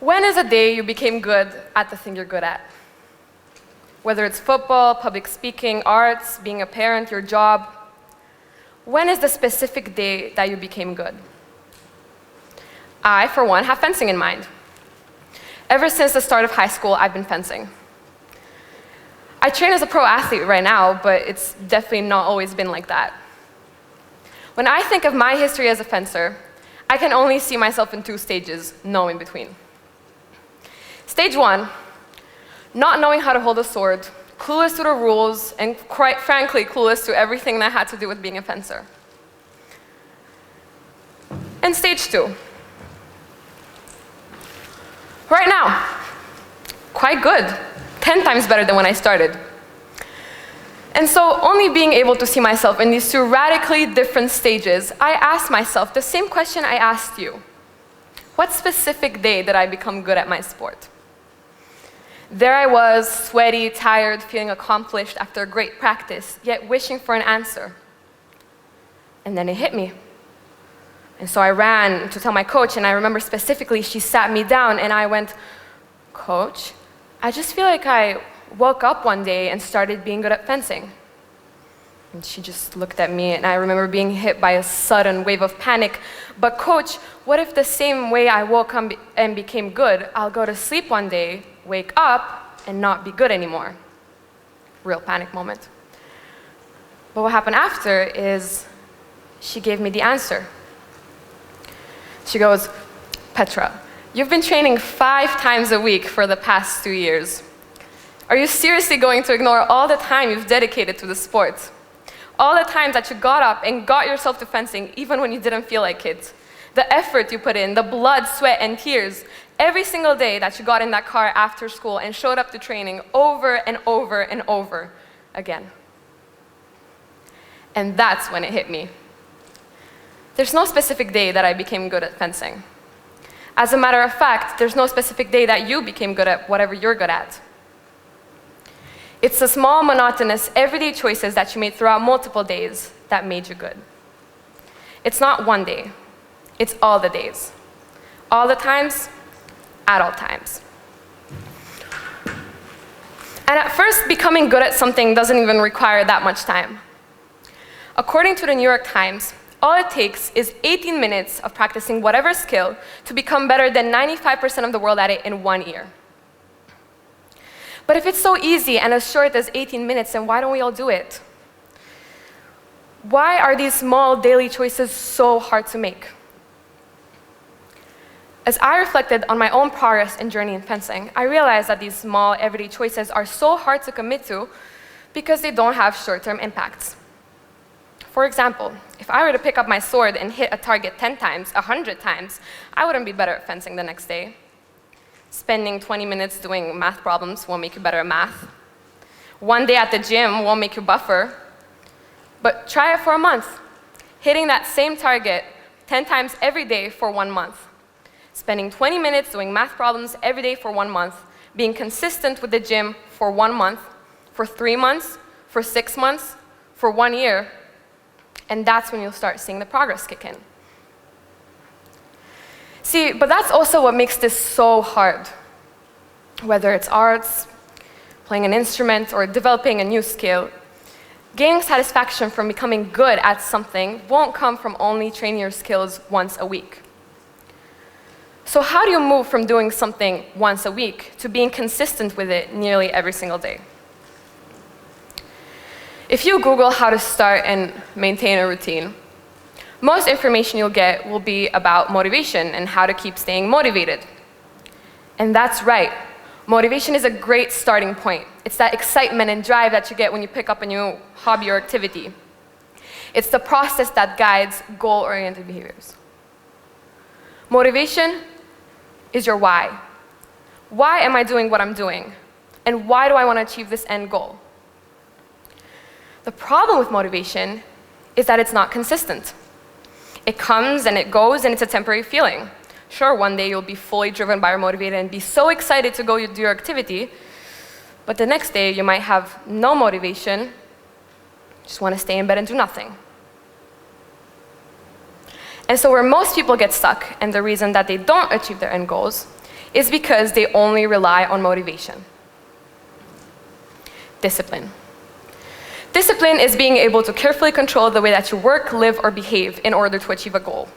When is a day you became good at the thing you're good at? Whether it's football, public speaking, arts, being a parent, your job. When is the specific day that you became good? I, for one, have fencing in mind. Ever since the start of high school, I've been fencing. I train as a pro athlete right now, but it's definitely not always been like that. When I think of my history as a fencer, I can only see myself in two stages, no in between. Stage one, not knowing how to hold a sword, clueless to the rules, and quite frankly, clueless to everything that had to do with being a fencer. And stage two, right now, quite good, 10 times better than when I started. And so only being able to see myself in these two radically different stages, I asked myself the same question I asked you. What specific day did I become good at my sport? There I was, sweaty, tired, feeling accomplished after a great practice, yet wishing for an answer. And then it hit me. And so I ran to tell my coach, and I remember specifically she sat me down and I went, "Coach, I just feel like I woke up one day and started being good at fencing." And she just looked at me, and I remember being hit by a sudden wave of panic. "But coach, what if the same way I woke up and became good, I'll go to sleep one day, wake up, and not be good anymore?" Real panic moment. But what happened after is she gave me the answer. She goes, "Petra, you've been training 5 times a week for the past 2 years. Are you seriously going to ignore all the time you've dedicated to the sport? All the times that you got up and got yourself to fencing even when you didn't feel like it? The effort you put in, the blood, sweat, and tears, every single day that you got in that car after school and showed up to training over and over and over again." And that's when it hit me. There's no specific day that I became good at fencing. As a matter of fact, there's no specific day that you became good at whatever you're good at. It's the small, monotonous, everyday choices that you made throughout multiple days that made you good. It's not one day. It's all the days. All the times, at all times. And at first, becoming good at something doesn't even require that much time. According to the New York Times, all it takes is 18 minutes of practicing whatever skill to become better than 95% of the world at it in 1 year. But if it's so easy and as short as 18 minutes, then why don't we all do it? Why are these small daily choices so hard to make? As I reflected on my own progress and journey in fencing, I realized that these small, everyday choices are so hard to commit to because they don't have short-term impacts. For example, if I were to pick up my sword and hit a target 10 times, 100 times, I wouldn't be better at fencing the next day. Spending 20 minutes doing math problems won't make you better at math. One day at the gym won't make you buffer. But try it for a month, hitting that same target 10 times every day for 1 month. Spending 20 minutes doing math problems every day for 1 month, being consistent with the gym for 1 month, for 3 months, for 6 months, for 1 year, and that's when you'll start seeing the progress kick in. See, but that's also what makes this so hard. Whether it's arts, playing an instrument, or developing a new skill, gaining satisfaction from becoming good at something won't come from only training your skills once a week. So how do you move from doing something once a week to being consistent with it nearly every single day? If you Google how to start and maintain a routine, most information you'll get will be about motivation and how to keep staying motivated. And that's right. Motivation is a great starting point. It's that excitement and drive that you get when you pick up a new hobby or activity. It's the process that guides goal-oriented behaviors. Motivation is your why. Why am I doing what I'm doing? And why do I want to achieve this end goal? The problem with motivation is that it's not consistent. It comes and it goes, and it's a temporary feeling. Sure, one day you'll be fully driven by or motivated and be so excited to go do your activity, but the next day you might have no motivation, just want to stay in bed and do nothing. And so where most people get stuck, and the reason that they don't achieve their end goals, is because they only rely on motivation. Discipline. Discipline is being able to carefully control the way that you work, live, or behave in order to achieve a goal.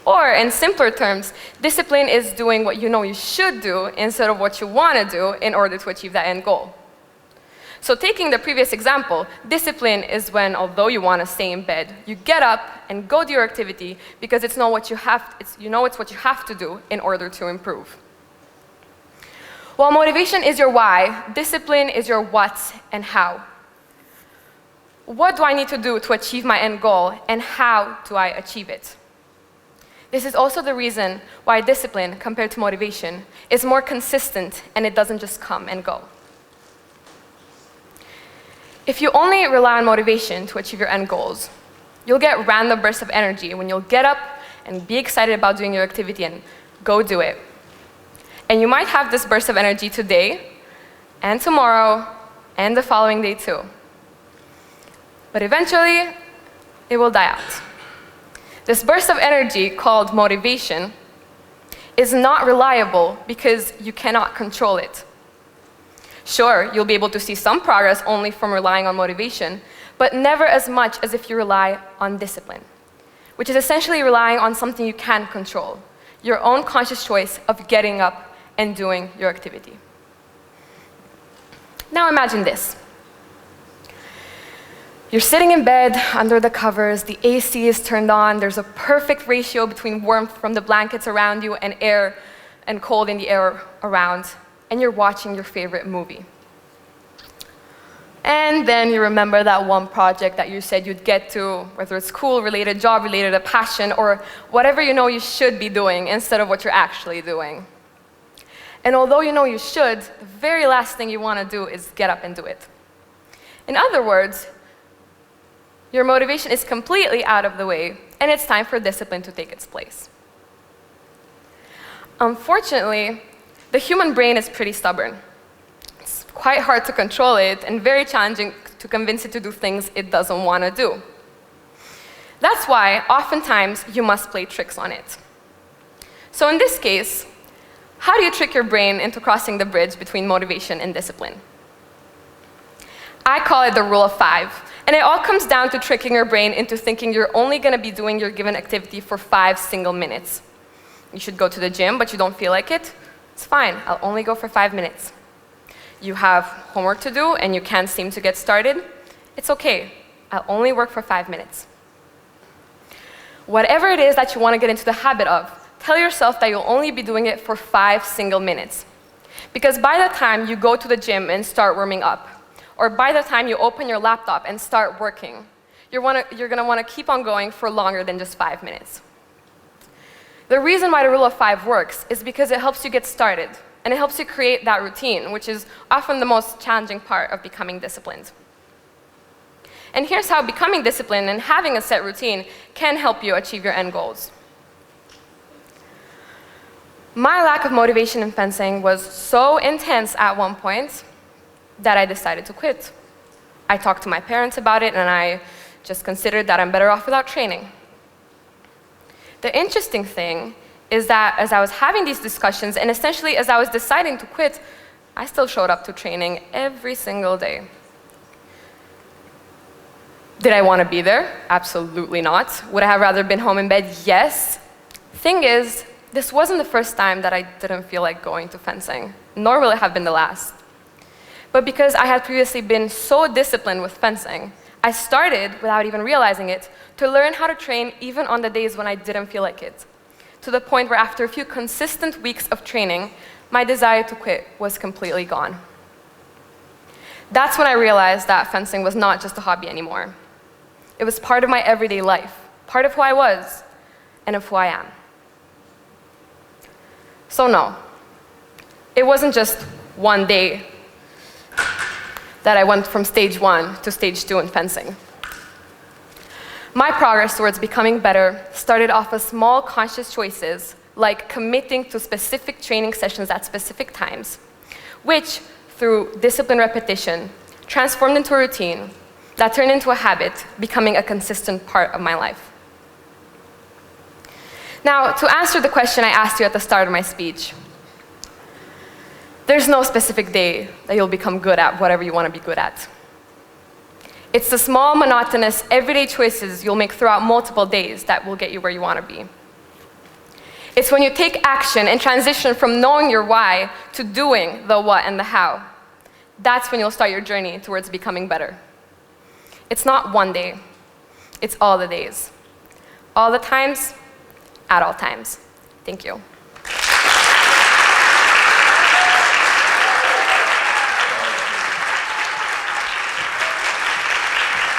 Or, in simpler terms, discipline is doing what you know you should do instead of what you want to do in order to achieve that end goal. So taking the previous example, discipline is when, although you want to stay in bed, you get up and go do your activity because it's what you have to do in order to improve. While motivation is your why, discipline is your what and how. What do I need to do to achieve my end goal, and how do I achieve it? This is also the reason why discipline, compared to motivation, is more consistent and it doesn't just come and go. If you only rely on motivation to achieve your end goals, you'll get random bursts of energy when you'll get up and be excited about doing your activity and go do it. And you might have this burst of energy today, and tomorrow, and the following day too. But eventually, it will die out. This burst of energy, called motivation, is not reliable because you cannot control it. Sure, you'll be able to see some progress only from relying on motivation, but never as much as if you rely on discipline, which is essentially relying on something you can control, your own conscious choice of getting up and doing your activity. Now imagine this. You're sitting in bed under the covers, the AC is turned on, there's a perfect ratio between warmth from the blankets around you and air and cold in the air around, and you're watching your favorite movie. And then you remember that one project that you said you'd get to, whether it's school-related, job-related, a passion, or whatever you know you should be doing instead of what you're actually doing. And although you know you should, the very last thing you want to do is get up and do it. In other words, your motivation is completely out of the way, and it's time for discipline to take its place. Unfortunately, the human brain is pretty stubborn. It's quite hard to control it, and very challenging to convince it to do things it doesn't want to do. That's why, oftentimes, you must play tricks on it. So in this case, how do you trick your brain into crossing the bridge between motivation and discipline? I call it the rule of 5. And it all comes down to tricking your brain into thinking you're only going to be doing your given activity for 5 single minutes. You should go to the gym, but you don't feel like it. It's fine, I'll only go for 5 minutes. You have homework to do and you can't seem to get started. It's okay, I'll only work for 5 minutes. Whatever it is that you want to get into the habit of, tell yourself that you'll only be doing it for 5 single minutes. Because by the time you go to the gym and start warming up, or by the time you open your laptop and start working, you're going to want to keep on going for longer than just 5 minutes. The reason why the rule of 5 works is because it helps you get started, and it helps you create that routine, which is often the most challenging part of becoming disciplined. And here's how becoming disciplined and having a set routine can help you achieve your end goals. My lack of motivation in fencing was so intense at one point that I decided to quit. I talked to my parents about it, and I just considered that I'm better off without training. The interesting thing is that as I was having these discussions, and essentially as I was deciding to quit, I still showed up to training every single day. Did I want to be there? Absolutely not. Would I have rather been home in bed? Yes. Thing is, this wasn't the first time that I didn't feel like going to fencing, nor will it have been the last. But because I had previously been so disciplined with fencing, I started, without even realizing it, to learn how to train even on the days when I didn't feel like it, to the point where after a few consistent weeks of training, my desire to quit was completely gone. That's when I realized that fencing was not just a hobby anymore. It was part of my everyday life, part of who I was, and of who I am. So no, it wasn't just one day that I went from stage 1 to stage 2 in fencing. My progress towards becoming better started off with small conscious choices, like committing to specific training sessions at specific times, which, through disciplined repetition, transformed into a routine that turned into a habit, becoming a consistent part of my life. Now, to answer the question I asked you at the start of my speech, There's no specific day that you'll become good at whatever you want to be good at. It's the small, monotonous, everyday choices you'll make throughout multiple days that will get you where you want to be. It's when you take action and transition from knowing your why to doing the what and the how. That's when you'll start your journey towards becoming better. It's not one day. It's all the days. All the times, at all times. Thank you.